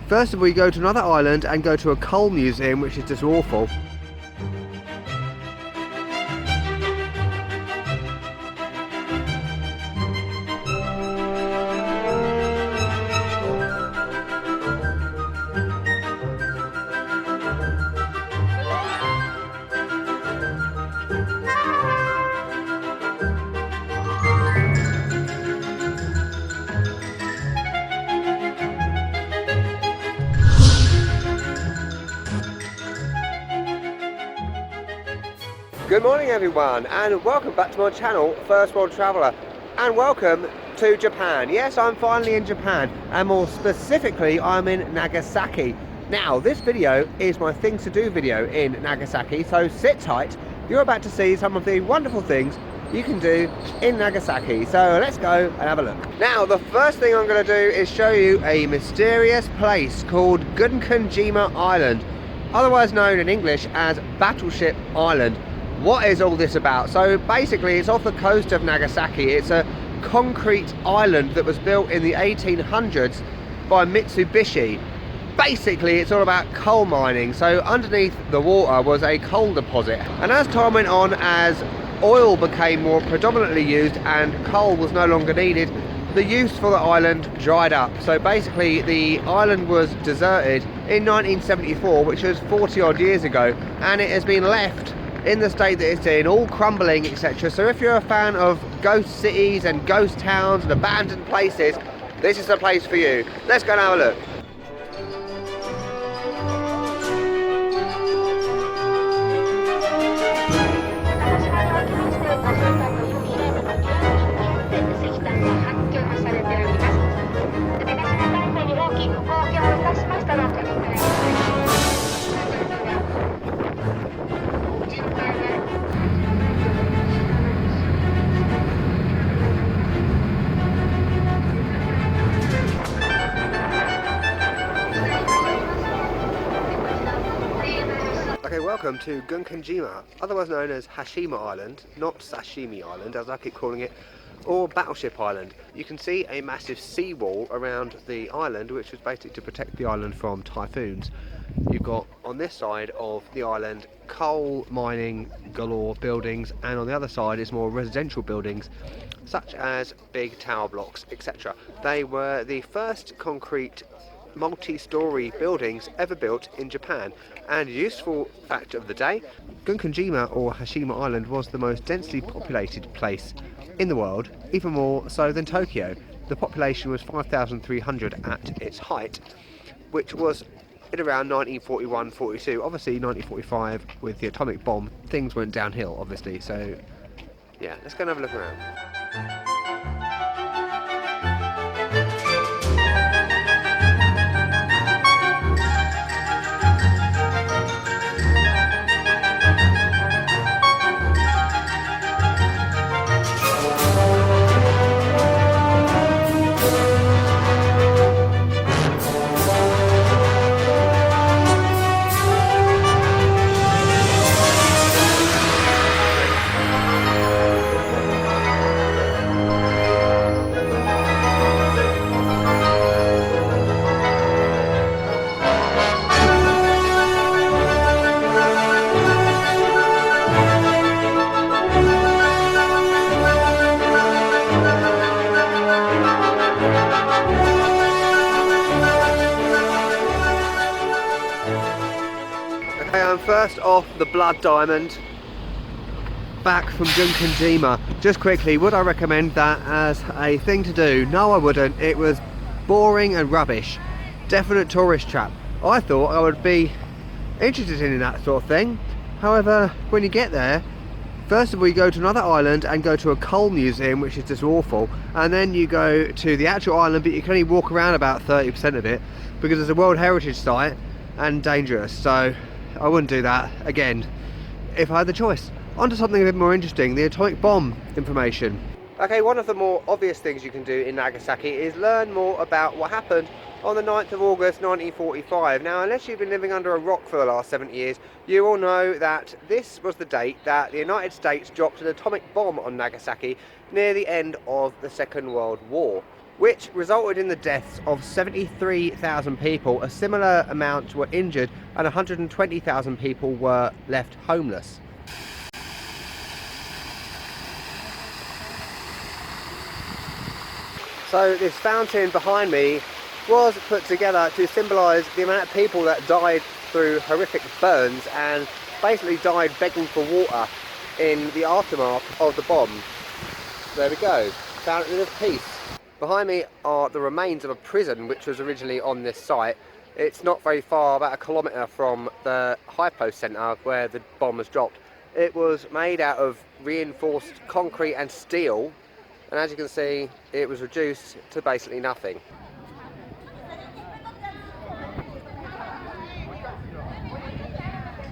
First of all, you go to another island and go to a coal museum, which is just awful. Good morning everyone, and welcome back to my channel, First World Traveller, and welcome to Japan. Yes, I'm finally in Japan, and more specifically I'm in Nagasaki. Now this video is my things to do video in Nagasaki, so sit tight. You're about to see some of the wonderful things you can do in Nagasaki, so let's go and have a look. Now the first thing I'm going to do is show you a mysterious place called Gunkunjima Island, otherwise known in English as Battleship Island. What is all this about? So basically it's off the coast of Nagasaki. It's a concrete island that was built in the 1800s by Mitsubishi. Basically it's all about coal mining. So underneath the water was a coal deposit, and as time went on, as oil became more predominantly used and coal was no longer needed, the use for the island dried up. So basically the island was deserted in 1974, which was 40 odd years ago, and it has been left in the state that it's in, all crumbling, etc. So if you're a fan of ghost cities and ghost towns and abandoned places, this is the place for you. Let's go and have a look. Okay, welcome to Gunkanjima, otherwise known as Hashima Island, not Sashimi Island as I keep calling it, or Battleship Island. You can see a massive seawall around the island, which was basically to protect the island from typhoons. You've got on this side of the island coal mining galore buildings, and on the other side is more residential buildings such as big tower blocks, etc. They were the first concrete multi-story buildings ever built in Japan. And useful fact of the day, Gunkunjima or Hashima Island was the most densely populated place in the world, even more so than Tokyo. The population was 5,300 at its height, which was in around 1941-42. Obviously 1945 with the atomic bomb, things went downhill obviously, so yeah, let's go and have a look around. I'm first off the Blood Diamond, back from Gunkanjima. Just quickly, would I recommend that as a thing to do? No, I wouldn't. It was boring and rubbish. Definite tourist trap. I thought I would be interested in that sort of thing. However, when you get there, first of all you go to another island and go to a coal museum, which is just awful, and then you go to the actual island, but you can only walk around about 30% of it because it's a World Heritage Site and dangerous. So I wouldn't do that again if I had the choice. On to something a bit more interesting, the atomic bomb information. Okay, one of the more obvious things you can do in Nagasaki is learn more about what happened on the 9th of August 1945. Now, unless you've been living under a rock for the last 70 years, you all know that this was the date that the United States dropped an atomic bomb on Nagasaki near the end of the Second World War. which resulted in the deaths of 73,000 people. A similar amount were injured and 120,000 people were left homeless. So this fountain behind me was put together to symbolise the amount of people that died through horrific burns and basically died begging for water in the aftermath of the bomb. There we go, Fountain of Peace. Behind me are the remains of a prison which was originally on this site. It's not very far, about a kilometre from the Hypocenter where the bomb was dropped. It was made out of reinforced concrete and steel, and as you can see, it was reduced to basically nothing.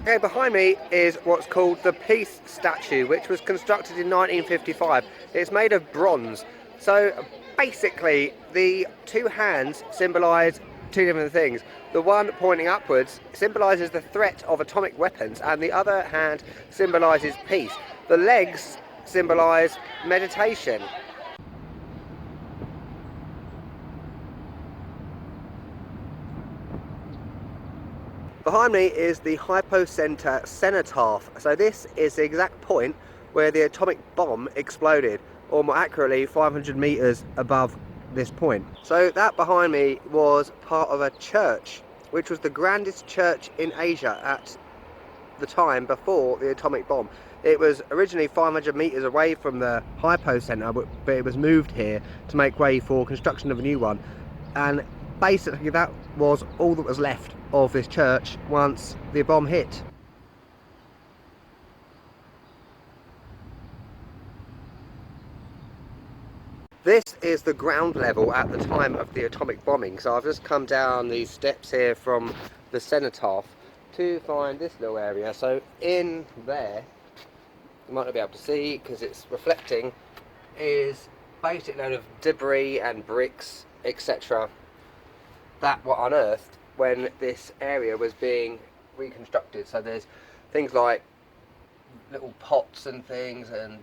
Okay, behind me is what's called the Peace Statue, which was constructed in 1955. It's made of bronze. So basically, the two hands symbolise two different things. The one pointing upwards symbolises the threat of atomic weapons, and the other hand symbolises peace. The legs symbolise meditation. Behind me is the Hypocenter Cenotaph. So this is the exact point where the atomic bomb exploded, or more accurately 500 meters above this point. So that behind me was part of a church, which was the grandest church in Asia at the time before the atomic bomb. It was originally 500 meters away from the Hypocenter, but it was moved here to make way for construction of a new one. And basically that was all that was left of this church once the bomb hit. This is the ground level at the time of the atomic bombing. So I've just come down these steps here from the cenotaph to find this little area. So in there, you might not be able to see because it's reflecting, is basically a load of debris and bricks, etc. that were unearthed when this area was being reconstructed. So there's things like little pots and things and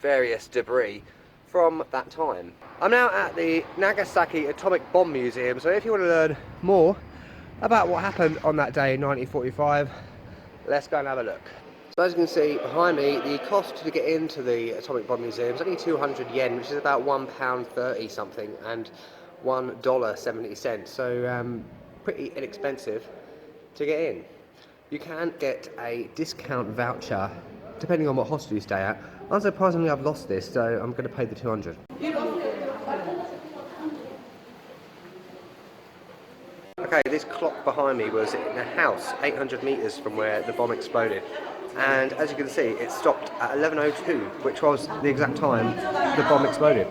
various debris from that time. I'm now at the Nagasaki Atomic Bomb Museum, so if you want to learn more about what happened on that day in 1945, let's go and have a look. So as you can see behind me, the cost to get into the Atomic Bomb Museum is only 200 yen, which is about £1.30 something, and $1.70, so pretty inexpensive to get in. You can get a discount voucher depending on what hostel you stay at. Unsurprisingly, I've lost this, so I'm going to pay the 200. Okay, this clock behind me was in a house 800 meters from where the bomb exploded, and as you can see, it stopped at 11:02, which was the exact time the bomb exploded.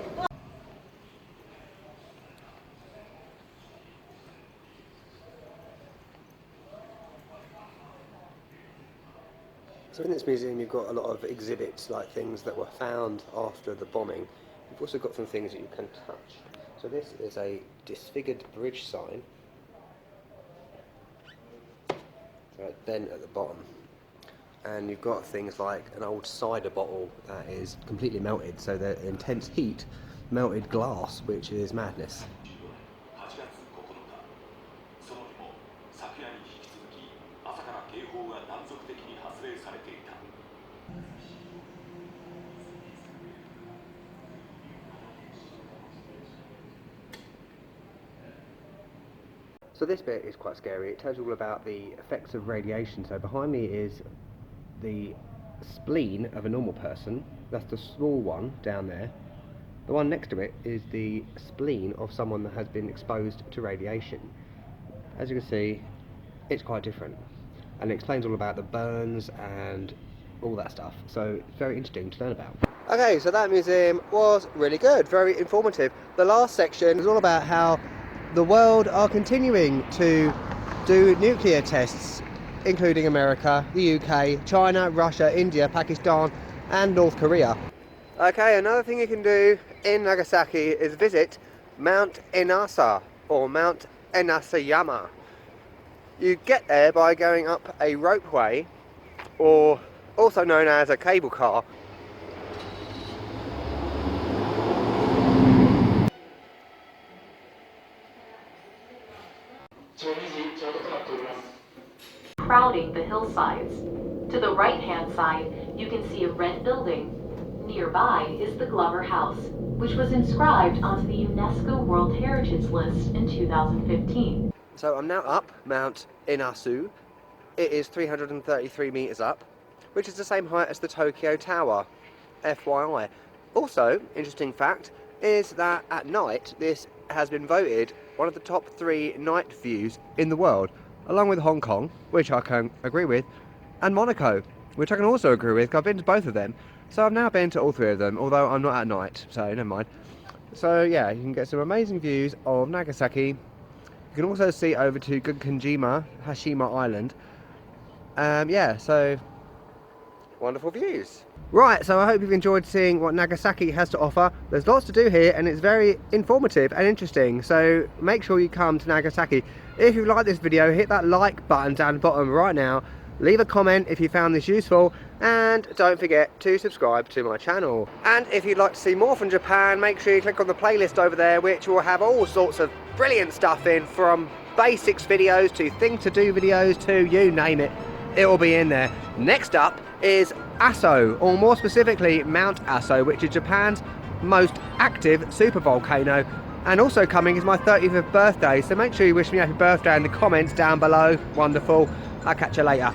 So in this museum you've got a lot of exhibits, like things that were found after the bombing. You've also got some things that you can touch. So this is a disfigured bridge sign, right then at the bottom. And you've got things like an old cider bottle that is completely melted, so the intense heat melted glass, which is madness. So this bit is quite scary. It tells you all about the effects of radiation. So behind me is the spleen of a normal person. That's the small one down there. The one next to it is the spleen of someone that has been exposed to radiation. As you can see, it's quite different. And it explains all about the burns and all that stuff. So it's very interesting to learn about. Okay, so that museum was really good, very informative. The last section is all about how the world are continuing to do nuclear tests, including America, the UK, China, Russia, India, Pakistan and North Korea. Okay, another thing you can do in Nagasaki is visit Mount Inasa, or Mount Inasayama. You get there by going up a ropeway, or also known as a cable car. crowding the hillsides. To the right-hand side, you can see a red building. Nearby is the Glover House, which was inscribed onto the UNESCO World Heritage List in 2015. So I'm now up Mount Inasa. It is 333 meters up, which is the same height as the Tokyo Tower, FYI. Also, interesting fact is that at night this has been voted one of the top 3 night views in the world, along with Hong Kong, which I can agree with, and Monaco, which I can also agree with because I've been to both of them. So I've now been to all 3 of them, although I'm not at night, so never mind. So yeah, you can get some amazing views of Nagasaki. You can also see over to Gunkanjima, Hashima Island. Yeah, so wonderful views. Right, so I hope you've enjoyed seeing what Nagasaki has to offer. There's lots to do here and it's very informative and interesting, so make sure you come to Nagasaki. If you like this video, hit that like button down the bottom right now. Leave a comment if you found this useful, and don't forget to subscribe to my channel. And if you'd like to see more from Japan, make sure you click on the playlist over there, which will have all sorts of brilliant stuff in, from basics videos to thing to do videos to you name it, it will be in there. Next up is Aso, or more specifically Mount Aso, which is Japan's most active supervolcano. And also coming is my 35th birthday, so make sure you wish me happy birthday in the comments down below. Wonderful. I'll catch you later.